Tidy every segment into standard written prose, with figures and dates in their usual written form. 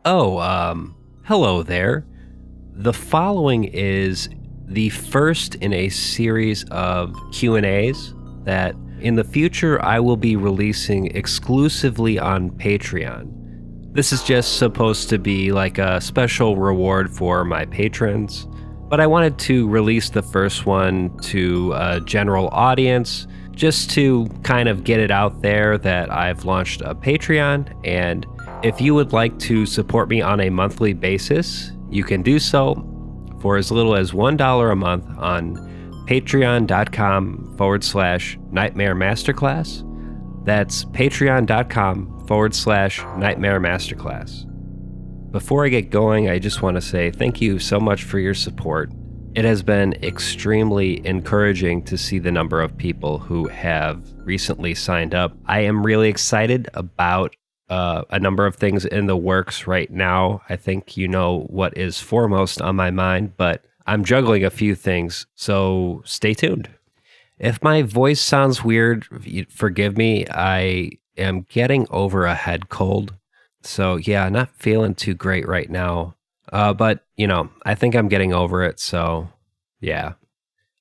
Oh, hello there. The following is the first in a series of Q&As that in the future I will be releasing exclusively on Patreon. This is just supposed to be like a special reward for my patrons, but I wanted to release the first one to a general audience just to kind of get it out there that I've launched a Patreon, and if you would like to support me on a monthly basis, you can do so for as little as $1 a month on patreon.com/Nightmare Masterclass. That's patreon.com/Nightmare Masterclass. Before I get going, I just want to say thank you so much for your support. It has been extremely encouraging to see the number of people who have recently signed up. I am really excited about a number of things in the works right now. I think you know what is foremost on my mind, but I'm juggling a few things, so stay tuned. If my voice sounds weird, forgive me. I am getting over a head cold, so yeah, not feeling too great right now. But, I think I'm getting over it, so yeah.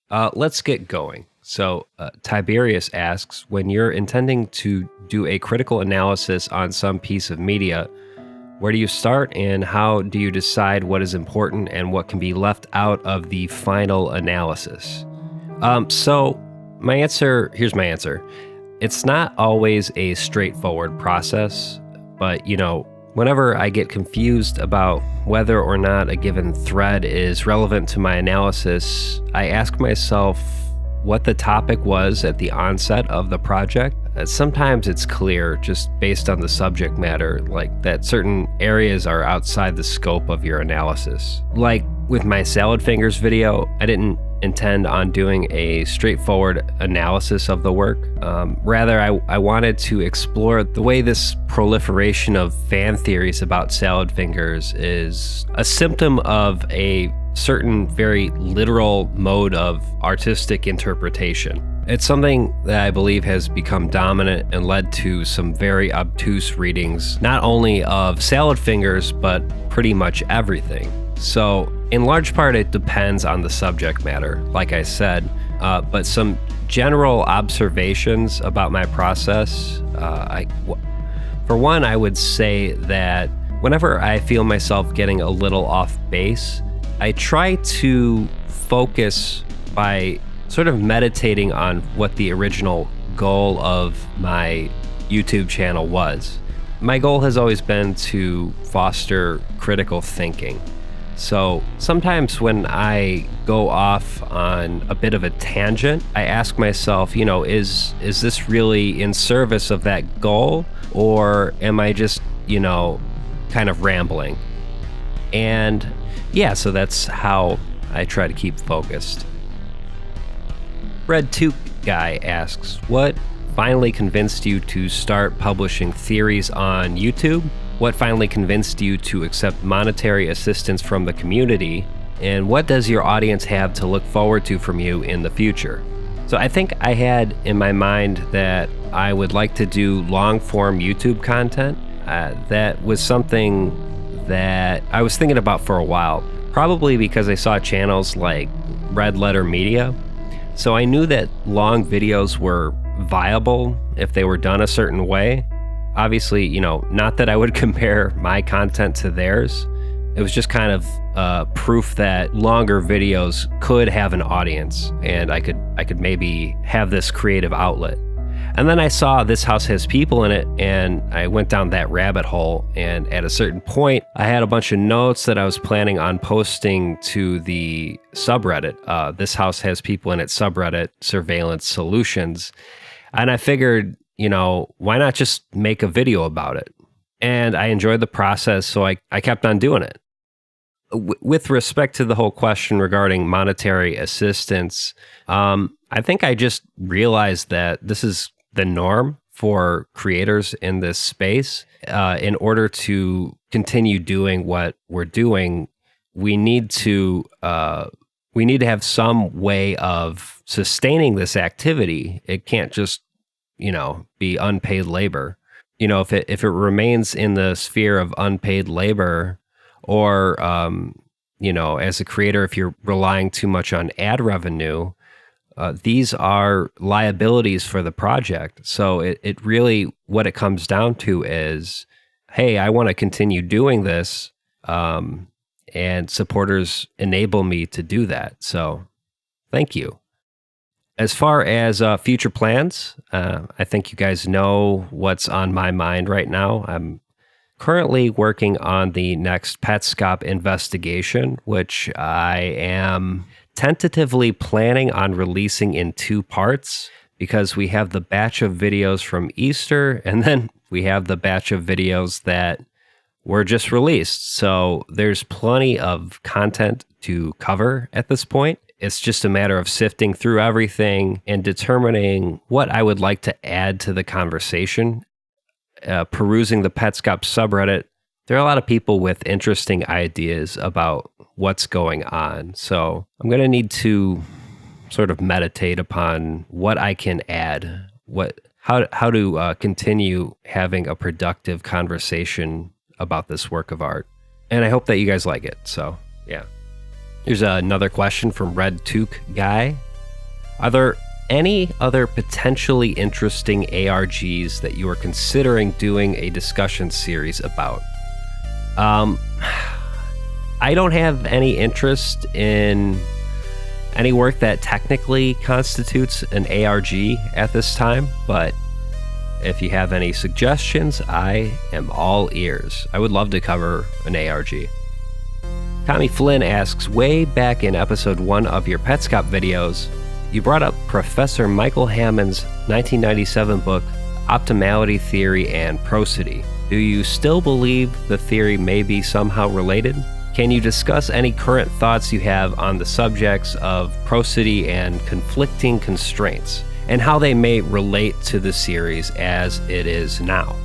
Let's get going. So Tiberius asks, when you're intending to do a critical analysis on some piece of media, where do you start and how do you decide what is important and what can be left out of the final analysis? So here's my answer. It's not always a straightforward process, but whenever I get confused about whether or not a given thread is relevant to my analysis, I ask myself what the topic was at the onset of the project. Sometimes it's clear, just based on the subject matter, like that certain areas are outside the scope of your analysis. Like with my salad fingers video, I didn't intend on doing a straightforward analysis of the work. Rather, I wanted to explore the way this proliferation of fan theories about salad fingers is a symptom of a certain very literal mode of artistic interpretation. It's something that I believe has become dominant and led to some very obtuse readings, not only of salad fingers, but pretty much everything. So in large part, it depends on the subject matter, like I said, but some general observations about my process. For one, I would say that whenever I feel myself getting a little off base, I try to focus by sort of meditating on what the original goal of my YouTube channel was. My goal has always been to foster critical thinking. So sometimes when I go off on a bit of a tangent, I ask myself, is this really in service of that goal, or am I just, kind of rambling? And yeah, so that's how I try to keep focused. Red Toque Guy asks, what finally convinced you to start publishing theories on YouTube? What finally convinced you to accept monetary assistance from the community? And what does your audience have to look forward to from you in the future? So I think I had in my mind that I would like to do long-form YouTube content. That was something that I was thinking about for a while, probably because I saw channels like Red Letter Media. So I knew that long videos were viable if they were done a certain way. Obviously, not that I would compare my content to theirs. It was just kind of proof that longer videos could have an audience, and I could maybe have this creative outlet. And then I saw This House Has People in It, and I went down that rabbit hole, and at a certain point, I had a bunch of notes that I was planning on posting to the subreddit, This House Has People in It subreddit, Surveillance Solutions. And I figured, why not just make a video about it? And I enjoyed the process, so I kept on doing it. With respect to the whole question regarding monetary assistance, I think I just realized that this is the norm for creators in this space. In order to continue doing what we're doing, we need to have some way of sustaining this activity. It can't just, be unpaid labor. if it remains in the sphere of unpaid labor, or as a creator, if you're relying too much on ad revenue, these are liabilities for the project. So it really, what it comes down to is, hey, I want to continue doing this, and supporters enable me to do that. So thank you. As far as future plans, I think you guys know what's on my mind right now. I'm currently working on the next Petscop investigation, which I am tentatively planning on releasing in 2 parts, because we have the batch of videos from Easter, and then we have the batch of videos that were just released. So there's plenty of content to cover at this point. It's just a matter of sifting through everything and determining what I would like to add to the conversation. Perusing the Petscop subreddit, there are a lot of people with interesting ideas about what's going on. So I'm going to need to sort of meditate upon what I can add, how to continue having a productive conversation about this work of art. And I hope that you guys like it. So yeah. Here's another question from Red Toque Guy. Are there any other potentially interesting ARGs that you are considering doing a discussion series about? I don't have any interest in any work that technically constitutes an ARG at this time, but if you have any suggestions, I am all ears. I would love to cover an ARG. Tommy Flynn asks, way back in episode 1 of your Petscop videos, you brought up Professor Michael Hammond's 1997 book, Optimality Theory and Prosody. Do you still believe the theory may be somehow related? Can you discuss any current thoughts you have on the subjects of prosody and conflicting constraints, and how they may relate to the series as it is now?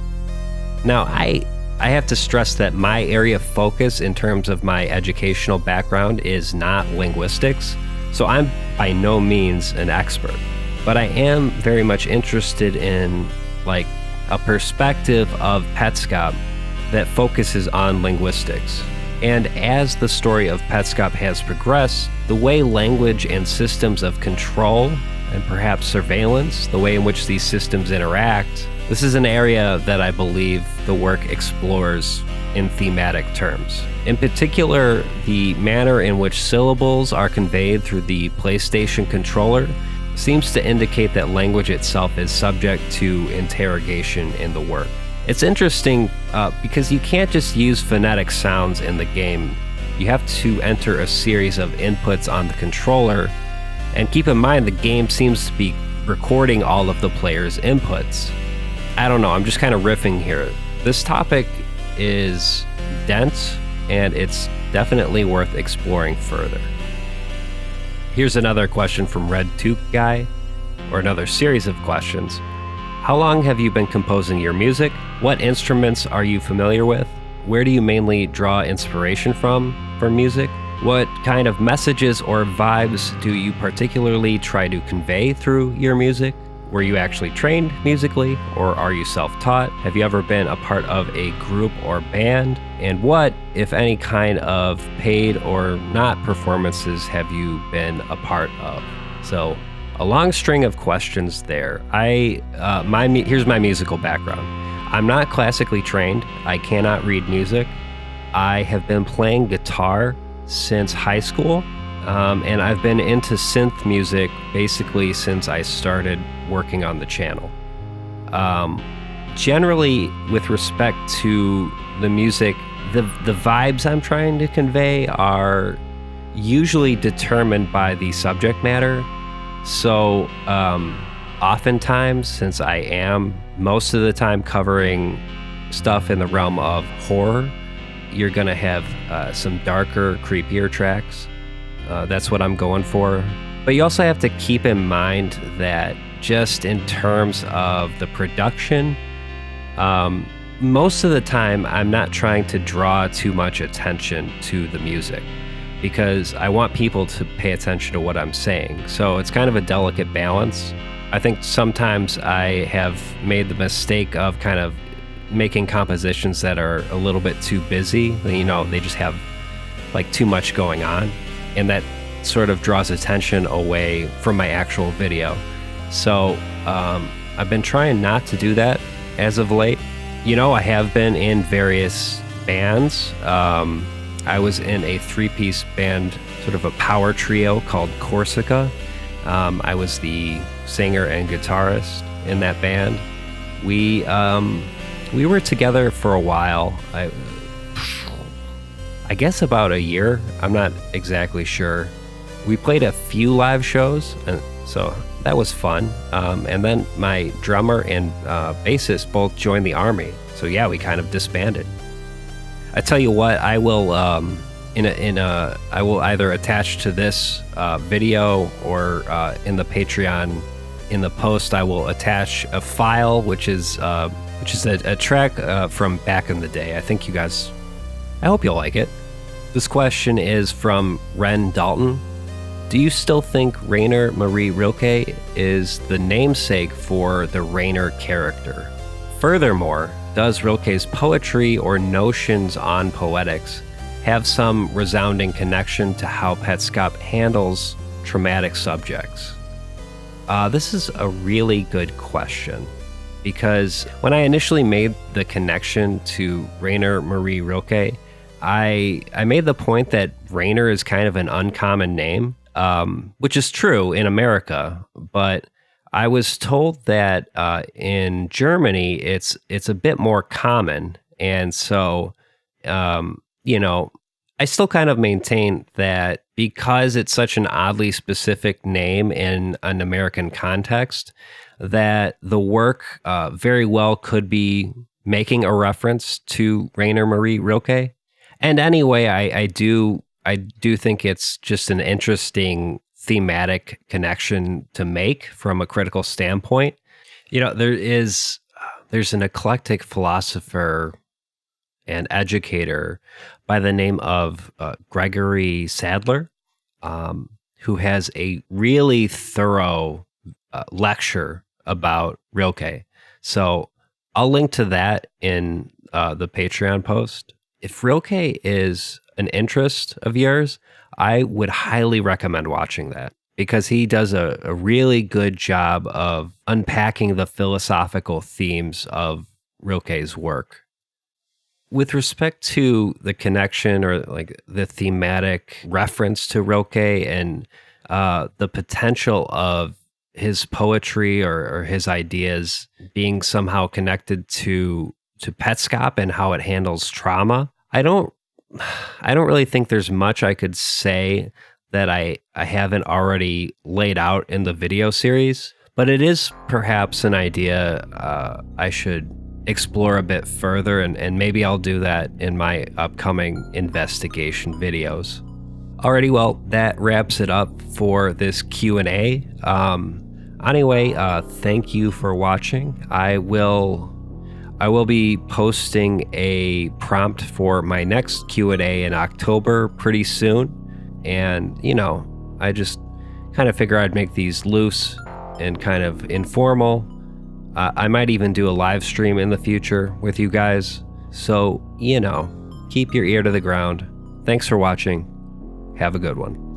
Now, I have to stress that my area of focus in terms of my educational background is not linguistics, so I'm by no means an expert. But I am very much interested in a perspective of Petscop that focuses on linguistics. And as the story of Petscop has progressed, the way language and systems of control and perhaps surveillance, the way in which these systems interact, this is an area that I believe the work explores in thematic terms. In particular, the manner in which syllables are conveyed through the PlayStation controller seems to indicate that language itself is subject to interrogation in the work. It's interesting because you can't just use phonetic sounds in the game. You have to enter a series of inputs on the controller, and keep in mind the game seems to be recording all of the player's inputs. I don't know, I'm just kind of riffing here. This topic is dense, and it's definitely worth exploring further. Here's another question from Red Toque Guy, or another series of questions. How long have you been composing your music? What instruments are you familiar with? Where do you mainly draw inspiration from for music? What kind of messages or vibes do you particularly try to convey through your music? Were you actually trained musically, or are you self-taught? Have you ever been a part of a group or band? And what, if any, kind of paid or not performances have you been a part of? So, a long string of questions there. Here's my musical background. I'm not classically trained. I cannot read music. I have been playing guitar since high school. And I've been into synth music basically since I started working on the channel. Generally, with respect to the music, the vibes I'm trying to convey are usually determined by the subject matter. So oftentimes, since I am most of the time covering stuff in the realm of horror, you're gonna have some darker, creepier tracks. That's what I'm going for. But you also have to keep in mind that just in terms of the production, most of the time I'm not trying to draw too much attention to the music, because I want people to pay attention to what I'm saying. So it's kind of a delicate balance. I think sometimes I have made the mistake of kind of making compositions that are a little bit too busy. You know, they just have like too much going on, and that sort of draws attention away from my actual video. So I've been trying not to do that as of late. You know, I have been in various bands. I was in a 3-piece band, sort of a power trio called Corsica. I was the singer and guitarist in that band. We were together for a while. I guess about a year. I'm not exactly sure. We played a few live shows, and so that was fun. And then my drummer and bassist both joined the Army. So yeah, we kind of disbanded. I tell you what, I will I will either attach to this video or in the Patreon, in the post, I will attach a file which is a track from back in the day. I think you guys, I hope you'll like it. This question is from Ren Dalton. Do you still think Rainer Marie Rilke is the namesake for the Rainer character? Furthermore, does Rilke's poetry or notions on poetics have some resounding connection to how Petskop handles traumatic subjects? This is a really good question, because when I initially made the connection to Rainer Marie Rilke, I made the point that Rainer is kind of an uncommon name, which is true in America, but I was told that in Germany it's a bit more common, and so you know, I still kind of maintain that because it's such an oddly specific name in an American context, that the work very well could be making a reference to Rainer Marie Rilke. And anyway, I do think it's just an interesting thematic connection to make from a critical standpoint. You know, there's an eclectic philosopher and educator by the name of Gregory Sadler, who has a really thorough lecture about Rilke. So I'll link to that in the Patreon post. If Rilke is an interest of yours, I would highly recommend watching that, because he does a really good job of unpacking the philosophical themes of Rilke's work. With respect to the connection or like the thematic reference to Rilke and the potential of his poetry or his ideas being somehow connected to Petskop and how it handles trauma, I don't really think there's much I could say that I haven't already laid out in the video series, but it is perhaps an idea I should explore a bit further, and maybe I'll do that in my upcoming investigation videos. Alrighty, well, that wraps it up for this Q&A. Anyway, thank you for watching. I will be posting a prompt for my next Q&A in October pretty soon. And, you know, I just kind of figure I'd make these loose and kind of informal. I might even do a live stream in the future with you guys. So, you know, keep your ear to the ground. Thanks for watching. Have a good one.